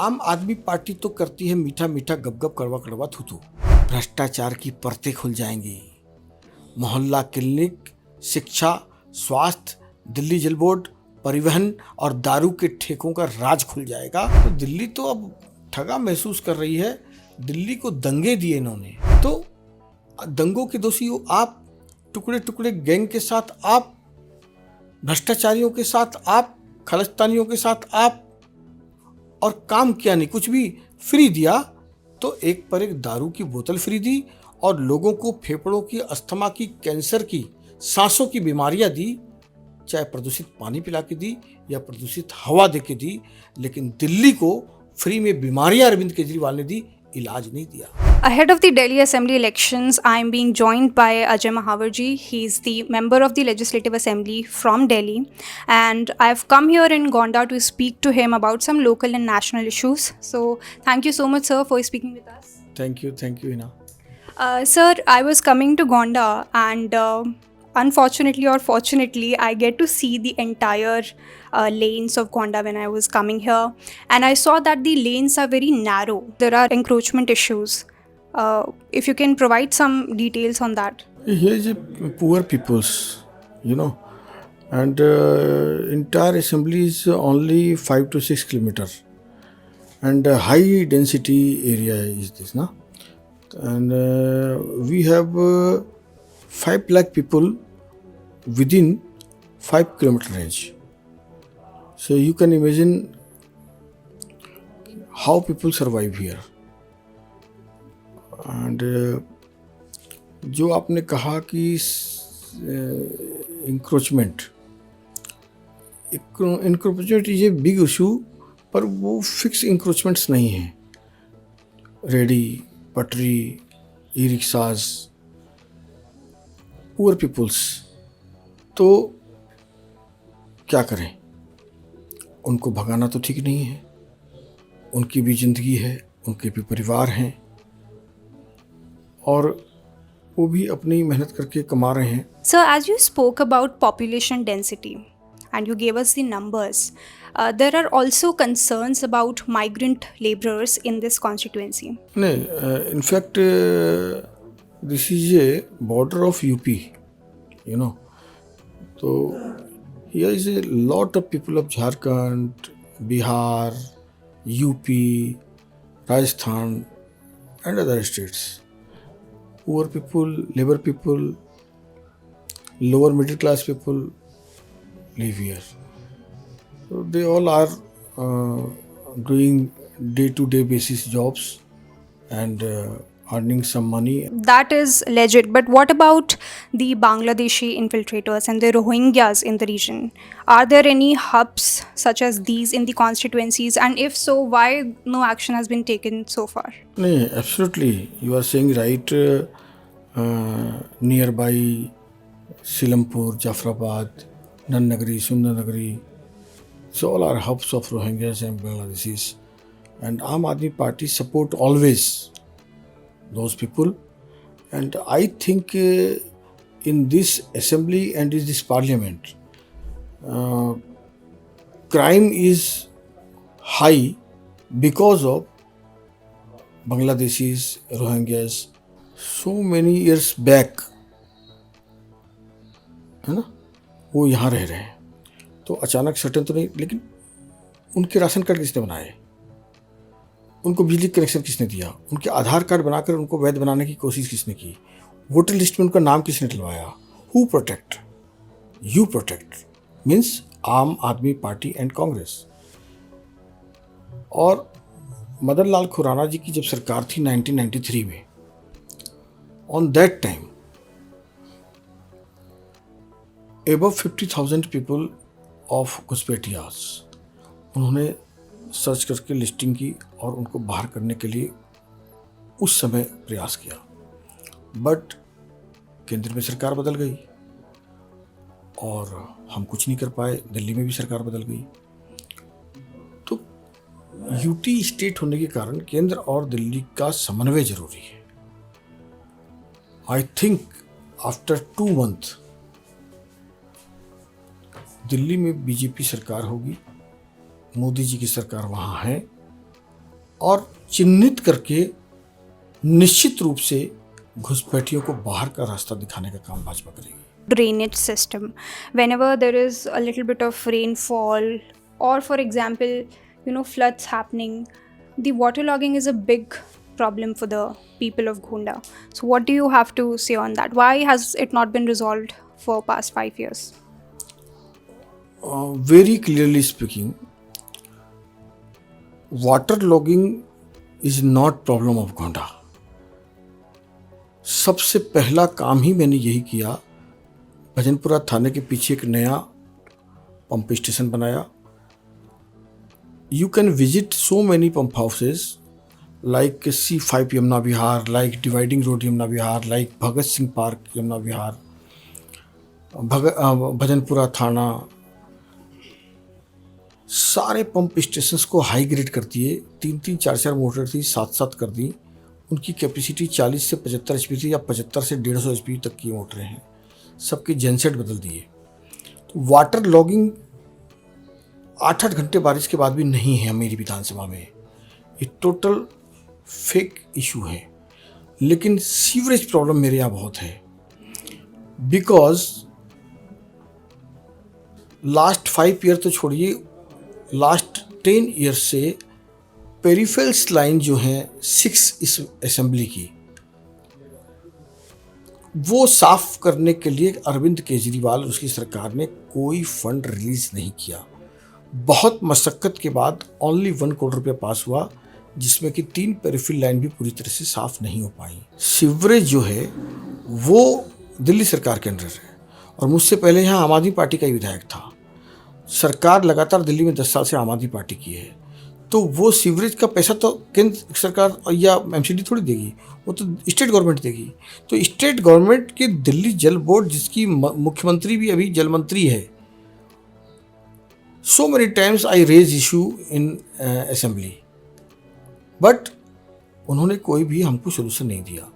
आम आदमी पार्टी तो करती है मीठा मीठा गप कड़वा कड़वा थूथू। भ्रष्टाचार की परतें खुल जाएंगी। मोहल्ला क्लिनिक, शिक्षा, स्वास्थ्य, दिल्ली जल बोर्ड, परिवहन और दारू के ठेकों का राज खुल जाएगा। तो दिल्ली तो अब ठगा महसूस कर रही है। दिल्ली को दंगे दिए इन्होंने, तो दंगों के दोषी हो आप, टुकड़े टुकड़े गैंग के साथ आप, भ्रष्टाचारियों के साथ आप, खलिस्तानियों के साथ आप, और काम किया नहीं, कुछ भी फ्री दिया। तो एक पर एक दारू की बोतल फ्री दी और लोगों को फेफड़ों की, अस्थमा की, कैंसर की, सांसों की बीमारियां दी, चाहे प्रदूषित पानी पिला के दी या प्रदूषित हवा दे के दी, लेकिन दिल्ली को फ्री में बीमारियां अरविंद केजरीवाल ने दी, इलाज नहीं दिया। Ahead of the Delhi Assembly elections, I am being joined by Ajay Mahavarji. He is the member of the Legislative Assembly from Delhi, and I have come here in Gonda to speak to him about some local and national issues. So, thank you so much, sir, for speaking with us. Thank you Hina. Sir, I was coming to Gonda, and unfortunately or fortunately, I get to see the entire lanes of Gonda when I was coming here, and I saw that the lanes are very narrow. There are encroachment issues. If you can provide some details on that. Here is a poor peoples, and entire assembly is only 5 to 6 kilometers, and high density area is this, na? And we have 5 lakh people within 5 kilometer range. So you can imagine how people survive here. And जो आपने कहा कि encroachment is a big issue, पर वो fix encroachments नहीं हैं। Ready, पटरी, ई rickshaws, poor peoples, तो क्या करें? उनको भगाना तो ठीक नहीं है। उनकी भी ज़िंदगी है, उनके भी परिवार हैं, और वो भी अपनी मेहनत करके कमा रहे हैं। So, as you spoke about population density and you gave us the numbers, there are also concerns about migrant laborers in this constituency. नहीं, in fact this is a border of UP, तो here is a lot of people of Jharkhand, Bihar, UP, Rajasthan and other states. Poor people, labor people, lower middle class people live here. So they all are doing day-to-day basis jobs and earning some money. That is legit, but what about the Bangladeshi infiltrators and the Rohingyas in the region? Are there any hubs such as these in the constituencies, and if so, why no action has been taken so far? नहीं, absolutely, you are saying right. Nearby Silampur, Jafrabad, Nannagiri, Sundarnagari, so all are hubs of Rohingyas and Bangladeshis, and Aam Aadmi Party support always those people. And I think in this assembly and in this parliament, crime is high because of Bangladeshis, Rohingyas. So many years back, है ना, वो यहाँ रह रहे हैं। तो अचानक Sutton तो नहीं, लेकिन उनके राशन कार्ड किसने बनाए, उनको बिजली कनेक्शन किसने दिया, उनके आधार कार्ड बनाकर उनको वैध बनाने की कोशिश किसने की, वोटर लिस्ट में उनका नाम किसने डलवाया? Who protect? You protect means Aam Aadmi party and Congress. और मदन लाल खुराना जी की जब सरकार थी 1993 में, on that time above 50,000 people of घुसपैठियास उन्होंने सर्च करके लिस्टिंग की और उनको बाहर करने के लिए उस समय प्रयास किया। बट केंद्र में सरकार बदल गई और हम कुछ नहीं कर पाए। दिल्ली में भी सरकार बदल गई। तो यूटी स्टेट होने के कारण केंद्र और दिल्ली का समन्वय जरूरी है। I think after 2 months Delhi में बीजेपी सरकार होगी, मोदी जी की सरकार वहाँ है, और चिन्हित करके निश्चित रूप से घुसपैठियों को बाहर का रास्ता दिखाने का काम भाजपा करेगी। Drainage system. Whenever there is a little bit of rainfall, or for example, floods happening, the waterlogging is a big problem for the people of Gonda. So, what do you have to say on that? Why has it not been resolved for past 5 years? Very clearly speaking, waterlogging is not problem of Gonda. सबसे पहला काम ही मैंने यही किया, भजनपुरा थाने के पीछे एक नया पंप स्टेशन बनाया। You can visit so many pump houses like C5 Yamuna Vihar, like dividing road Yamuna Vihar, like Bhagat Singh Park Yamuna Vihar, Bhajanpura थाना, सारे पंप स्टेशंस को हाई ग्रेड कर दिए। 3-3, 4-4 मोटर थी, 7-7 कर दी। उनकी कैपेसिटी 40 से 75 HP थी, या 75 से 150 HP तक की मोटरें हैं। सबके जेनसेट बदल दिए। तो वाटर लॉगिंग 8-8 घंटे बारिश के बाद भी नहीं है मेरी विधानसभा में। ये टोटल फेक इशू है। लेकिन सीवरेज प्रॉब्लम मेरे यहाँ बहुत है, बिकॉज लास्ट 5 ईयर तो छोड़िए, लास्ट 10 ईयर से पेरिफेरल्स लाइन जो है 6 इस असेंबली की, वो साफ करने के लिए अरविंद केजरीवाल और उसकी सरकार ने कोई फंड रिलीज नहीं किया। बहुत मशक्क़त के बाद ओनली 1 करोड़ रुपये पास हुआ, जिसमें कि 3 पेरिफेरल लाइन भी पूरी तरह से साफ नहीं हो पाई। सीवरेज जो है वो दिल्ली सरकार के अंडर है, और मुझसे पहले यहाँ आम आदमी पार्टी का ही विधायक था। सरकार लगातार दिल्ली में 10 साल से आम आदमी पार्टी की है, तो वो सीवरेज का पैसा तो केंद्र सरकार या MCD थोड़ी देगी, वो तो स्टेट गवर्नमेंट देगी। तो स्टेट गवर्नमेंट की दिल्ली जल बोर्ड, जिसकी मुख्यमंत्री भी अभी जल मंत्री है, so many times I raise issue in assembly, but उन्होंने कोई भी हमको सोल्यूशन नहीं दिया।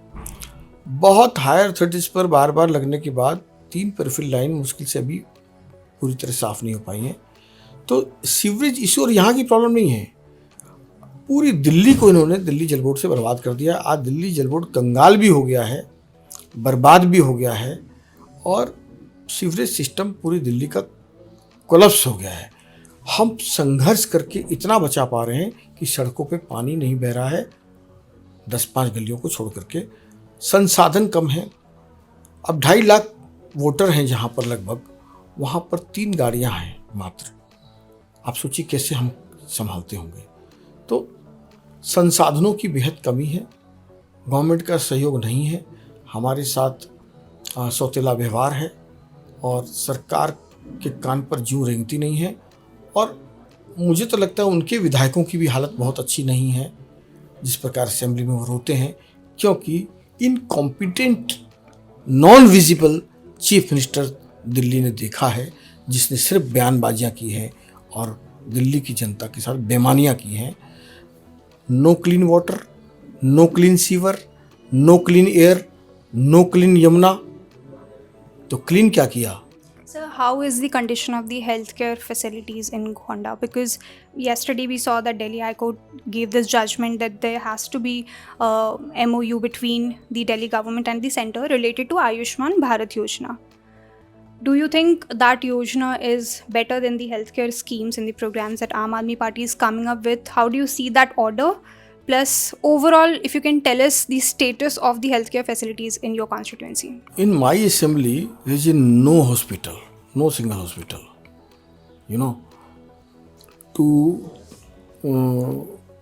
बहुत हायर अथॉरिटीज पर बार बार लगने के बाद 3 पेरिफेरल लाइन मुश्किल से अभी पूरी तरह साफ नहीं हो पाई हैं। तो सीवरेज इशू और यहाँ की प्रॉब्लम नहीं है, पूरी दिल्ली को इन्होंने दिल्ली जल बोर्ड से बर्बाद कर दिया। आज दिल्ली जल बोर्ड कंगाल भी हो गया है, बर्बाद भी हो गया है, और सीवरेज सिस्टम पूरी दिल्ली का कोलैप्स हो गया है। हम संघर्ष करके इतना बचा पा रहे हैं कि सड़कों पे पानी नहीं बह रहा है, 10-5 गलियों को छोड़ करके। संसाधन कम है। अब 2.5 लाख वोटर हैं जहाँ पर लगभग, वहाँ पर 3 गाड़ियाँ हैं मात्र। आप सोचिए कैसे हम संभालते होंगे। तो संसाधनों की बेहद कमी है, गवर्नमेंट का सहयोग नहीं है, हमारे साथ सौतेला व्यवहार है, और सरकार के कान पर जूं रेंगती नहीं है। और मुझे तो लगता है उनके विधायकों की भी हालत बहुत अच्छी नहीं है, जिस प्रकार असेंबली में वो रोते हैं, क्योंकि incompetent non visible chief minister Delhi ने देखा है, जिसने सिर्फ बयानबाजियाँ की हैं और दिल्ली की जनता के साथ बेईमानियाँ की हैं। No clean water, no clean sewer, no clean air, no clean Yamuna. तो क्लीन क्या किया? Sir, how is the condition of the healthcare facilities in Gonda? Because yesterday we saw that Delhi High Court gave this judgment that there has to be MOU between the Delhi government and the centre related to Ayushman Bharat Yojana. Do you think that Yojana is better than the healthcare schemes and the programs that Aam Aadmi Party is coming up with? How do you see that order? Plus, overall, if you can tell us the status of the healthcare facilities in your constituency. In my assembly, there is no hospital, no single hospital. You know, 2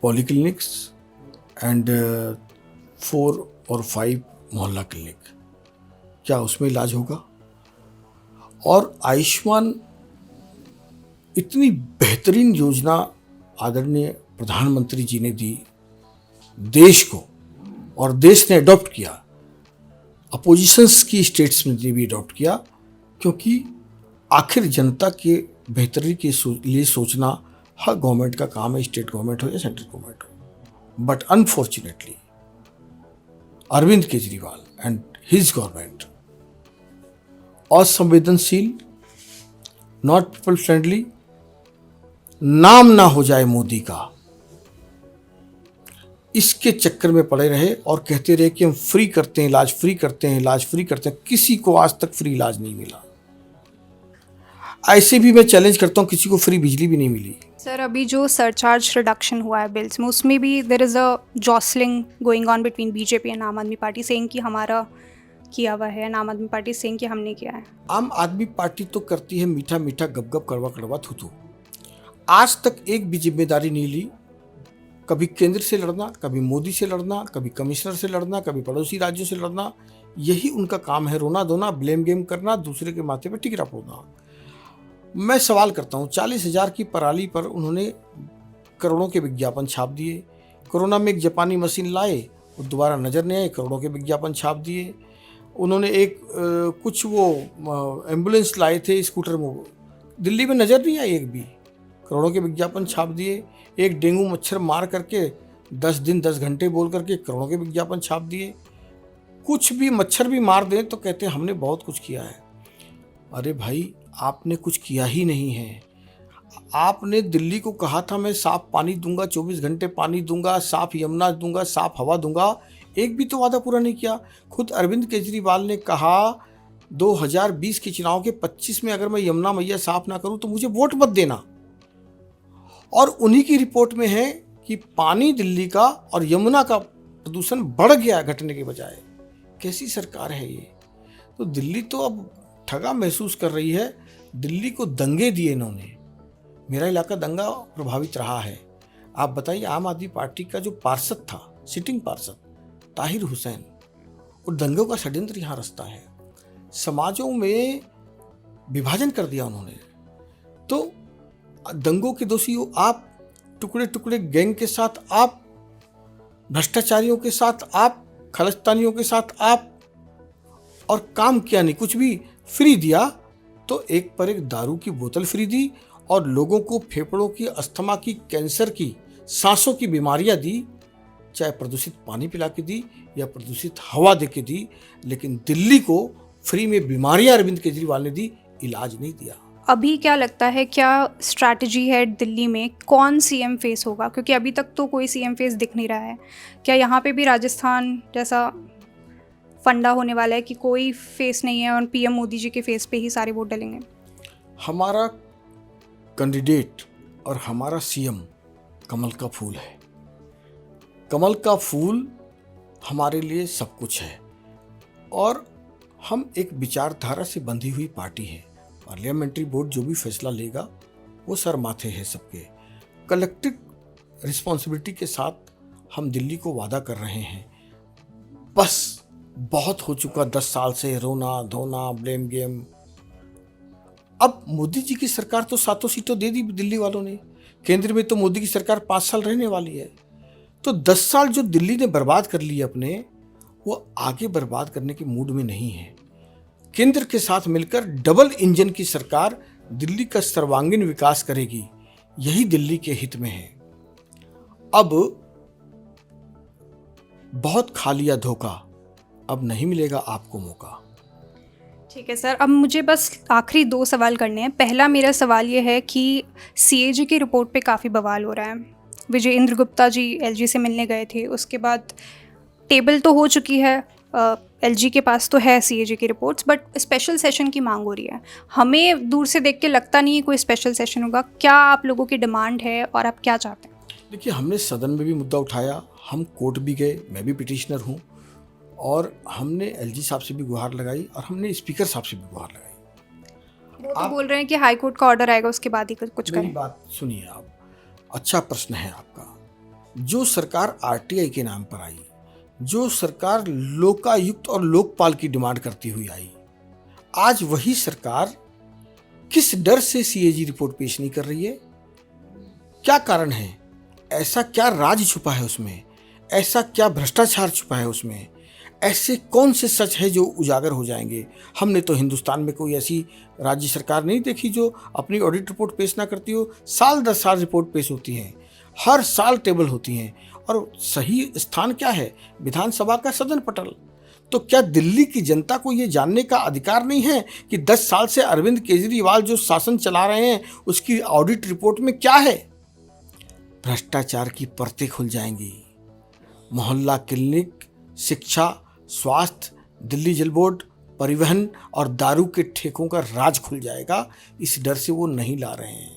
polyclinics and 4 or 5 मोहल्ला clinic. क्या उसमें इलाज होगा? और आयुष्मान इतनी बेहतरीन योजना आदरणीय प्रधानमंत्री जी ने दी देश को, और देश ने अडॉप्ट किया, अपोजिशंस की स्टेट्स में भी अडॉप्ट किया, क्योंकि आखिर जनता के बेहतरी के लिए सोचना हर गवर्नमेंट का काम है, स्टेट गवर्नमेंट हो या सेंट्रल गवर्नमेंट हो। But unfortunately Arvind Kejriwal and his government असंवेदनशील, नॉट पीपल फ्रेंडली, नाम ना हो जाए मोदी का, इसके चक्कर में पड़े रहे और कहते रहे कि हम फ्री करते हैं इलाज, फ्री करते हैं इलाज, फ्री करते हैं। किसी को आज तक फ्री इलाज नहीं मिला। ऐसे भी मैं चैलेंज करता हूँ, किसी को फ्री बिजली भी नहीं मिली। सर, अभी जो सरचार्ज रिडक्शन हुआ है बिल्स में, उसमें भी there is a jostling going on between BJP and Aam Aadmi party, saying कि हमारा किया हुआ है, and Aam Aadmi party saying कि हमने किया है। आम आदमी पार्टी तो करती है मीठा मीठा, गप गप, कड़वा कड़वा, थू। आज तक एक भी जिम्मेदारी नहीं ली। कभी केंद्र से लड़ना, कभी मोदी से लड़ना, कभी कमिश्नर से लड़ना, कभी पड़ोसी राज्यों से लड़ना, यही उनका काम है। रोना धोना, ब्लेम गेम करना, दूसरे के माथे पर टिकरा फोड़ना। मैं सवाल करता हूँ, 40,000 की पराली पर उन्होंने करोड़ों के विज्ञापन छाप दिए। कोरोना में एक जापानी मशीन लाए, वो दोबारा नज़र नहीं आए, करोड़ों के विज्ञापन छाप दिए। उन्होंने एक कुछ वो एम्बुलेंस लाए थे स्कूटर में, दिल्ली में नज़र नहीं आई एक भी, करोड़ों के विज्ञापन छाप दिए। एक डेंगू मच्छर मार करके 10 दिन 10 घंटे बोल करके करोड़ों के विज्ञापन छाप दिए। कुछ भी मच्छर भी मार दें तो कहते हैं हमने बहुत कुछ किया है। अरे भाई, आपने कुछ किया ही नहीं है। आपने दिल्ली को कहा था मैं साफ पानी दूंगा, 24 घंटे पानी दूंगा, साफ यमुना दूंगा, साफ हवा दूंगा। एक भी तो वादा पूरा नहीं किया। खुद अरविंद केजरीवाल ने कहा 2020 के चुनाव के 25 में अगर मैं यमुना मैया साफ ना करूं तो मुझे वोट मत देना। और उन्हीं की रिपोर्ट में है कि पानी दिल्ली का और यमुना का प्रदूषण बढ़ गया घटने के बजाय। कैसी सरकार है ये? तो दिल्ली तो अब ठगा महसूस कर रही है। दिल्ली को दंगे दिए इन्होंने। मेरा इलाका दंगा प्रभावित रहा है। आप बताइए, आम आदमी पार्टी का जो पार्षद था, सिटिंग पार्षद ताहिर हुसैन, और दंगों का षड्यंत्र यहाँ रचता है। समाजों में विभाजन कर दिया उन्होंने। तो दंगों के दोषी हो आप, टुकड़े टुकड़े गैंग के साथ आप, भ्रष्टाचारियों के साथ आप, खलिस्तानियों के साथ आप, और काम किया नहीं, कुछ भी फ्री दिया। तो एक पर एक दारू की बोतल फ्री दी और लोगों को फेफड़ों की, अस्थमा की, कैंसर की, सांसों की बीमारियां दी। चाहे प्रदूषित पानी पिला के दी या प्रदूषित हवा दे के दी, लेकिन दिल्ली को फ्री में बीमारियां अरविंद केजरीवाल ने दी, इलाज नहीं दिया। अभी क्या लगता है, क्या स्ट्रैटेजी है दिल्ली में, कौन सीएम फेस होगा? क्योंकि अभी तक तो कोई सीएम फेस दिख नहीं रहा है। क्या यहाँ पे भी राजस्थान जैसा फंडा होने वाला है कि कोई फेस नहीं है और पीएम मोदी जी के फेस पे ही सारे वोट डलेंगे? हमारा कैंडिडेट और हमारा सीएम कमल का फूल है। कमल का फूल हमारे लिए सब कुछ है और हम एक विचारधारा से बंधी हुई पार्टी है। पार्लियामेंट्री बोर्ड जो भी फैसला लेगा वो सर माथे है सबके। कलेक्टिव रिस्पॉन्सिबिलिटी के साथ हम दिल्ली को वादा कर रहे हैं। बस बहुत हो चुका 10 साल से रोना धोना, ब्लेम गेम। अब मोदी जी की सरकार तो 7 सीटों दे दी दिल्ली वालों ने। केंद्र में तो मोदी की सरकार 5 साल रहने वाली है। तो 10 साल जो दिल्ली ने बर्बाद कर लिए अपने, वो आगे बर्बाद करने के मूड में नहीं है। केंद्र के साथ मिलकर डबल इंजन की सरकार दिल्ली का सर्वांगीण विकास करेगी। यही दिल्ली के हित में है। अब बहुत खा लिया धोखा, अब नहीं मिलेगा आपको मौका। ठीक है सर, अब मुझे बस आखिरी 2 सवाल करने हैं। पहला मेरा सवाल ये है कि सीएजी की रिपोर्ट पे काफ़ी बवाल हो रहा है। विजय इंद्र गुप्ता जी एलजी से मिलने गए थे, उसके बाद टेबल तो हो चुकी है, एलजी के पास तो है सीएजी की रिपोर्ट्स, बट स्पेशल सेशन की मांग हो रही है। हमें दूर से देख के लगता नहीं है कोई स्पेशल सेशन होगा। क्या आप लोगों की डिमांड है और आप क्या चाहते हैं? देखिए, हमने सदन में भी मुद्दा उठाया, हम कोर्ट भी गए, मैं भी पिटिशनर हूँ, और हमने एलजी साहब से भी गुहार लगाई और हमने स्पीकर साहब से भी गुहार लगाई। वो तो बोल रहे हैं कि हाई कोर्ट का ऑर्डर आएगा उसके बाद ही कुछ मेरी करें। बात सुनिए आप। अच्छा प्रश्न है आपका। जो सरकार आरटीआई के नाम पर आई, जो सरकार लोकायुक्त और लोकपाल की डिमांड करती हुई आई, आज वही सरकार किस डर से सीएजी रिपोर्ट पेश नहीं कर रही है? क्या कारण है? ऐसा क्या राज छुपा है उसमें? ऐसा क्या भ्रष्टाचार छुपा है उसमें? ऐसे कौन से सच है जो उजागर हो जाएंगे? हमने तो हिंदुस्तान में कोई ऐसी राज्य सरकार नहीं देखी जो अपनी ऑडिट रिपोर्ट पेश ना करती हो। साल 10 साल रिपोर्ट पेश होती है, हर साल टेबल होती हैं, और सही स्थान क्या है? विधानसभा का सदन पटल। तो क्या दिल्ली की जनता को ये जानने का अधिकार नहीं है कि 10 साल से अरविंद केजरीवाल जो शासन चला रहे हैं उसकी ऑडिट रिपोर्ट में क्या है? भ्रष्टाचार की परतें खुल जाएंगी। मोहल्ला क्लिनिक, शिक्षा, स्वास्थ्य, दिल्ली जल बोर्ड, परिवहन और दारू के ठेकों का राज खुल जाएगा, इस डर से वो नहीं ला रहे हैं।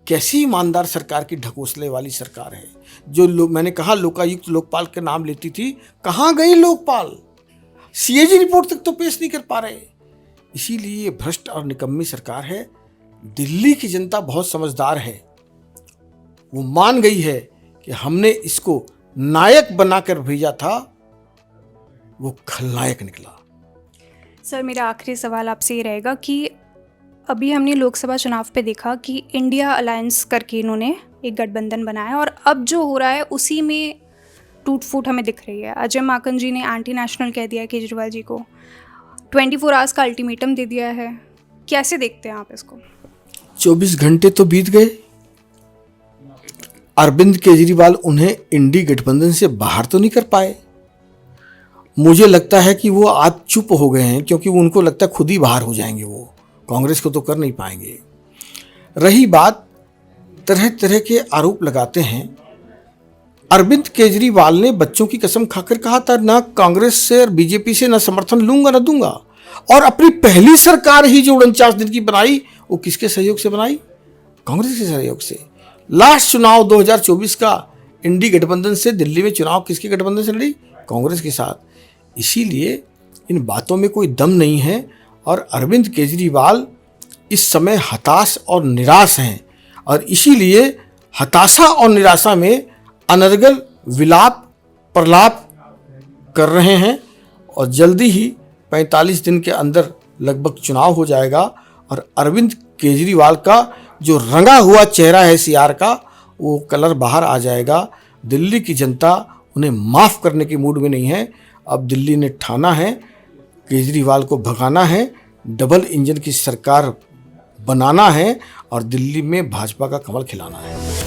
कैसी ईमानदार सरकार की ढकोसले वाली सरकार है। जो मैंने कहा लोकायुक्त लोकपाल का नाम लेती थी, कहाँ गई लोकपाल? सीएजी रिपोर्ट तक तो पेश नहीं कर पा रहे। इसीलिए ये भ्रष्ट और निकम्मी सरकार है। दिल्ली की जनता बहुत समझदार है, वो मान गई है कि हमने इसको नायक बनाकर भेजा था, वो खलनायक निकला। सर, मेरा आखिरी सवाल आपसे ये रहेगा कि अभी हमने लोकसभा चुनाव पे देखा कि इंडिया अलायंस करके इन्होंने एक गठबंधन बनाया और अब जो हो रहा है उसी में टूट फूट हमें दिख रही है। अजय माकन जी ने एंटी नेशनल कह दिया है केजरीवाल जी को, 24 आवर्स का अल्टीमेटम दे दिया है। कैसे देखते हैं आप इसको? 24 घंटे तो बीत गए, अरविंद केजरीवाल उन्हें इंडी गठबंधन से बाहर तो नहीं कर पाए। मुझे लगता है कि वो आज चुप हो गए हैं, क्योंकि उनको लगता है खुद ही बाहर हो जाएंगे, वो कांग्रेस को तो कर नहीं पाएंगे। रही बात, तरह तरह के आरोप लगाते हैं। अरविंद केजरीवाल ने बच्चों की कसम खाकर कहा था, ना कांग्रेस से और बीजेपी से ना समर्थन लूंगा ना दूंगा। और अपनी पहली सरकार ही जो 49 दिन की बनाई, वो किसके सहयोग से बनाई? कांग्रेस के सहयोग से। लास्ट चुनाव 2024 का इंडी गठबंधन से, दिल्ली में चुनाव किसके गठबंधन से लड़ी? कांग्रेस के साथ। इसीलिए इन बातों में कोई दम नहीं है और अरविंद केजरीवाल इस समय हताश और निराश हैं, और इसीलिए हताशा और निराशा में अनर्गल विलाप प्रलाप कर रहे हैं। और जल्दी ही 45 दिन के अंदर लगभग चुनाव हो जाएगा और अरविंद केजरीवाल का जो रंगा हुआ चेहरा है सीआर का, वो कलर बाहर आ जाएगा। दिल्ली की जनता उन्हें माफ़ करने की मूड में नहीं है। अब दिल्ली ने ठाना है केजरीवाल को भगाना है, डबल इंजन की सरकार बनाना है और दिल्ली में भाजपा का कमल खिलाना है।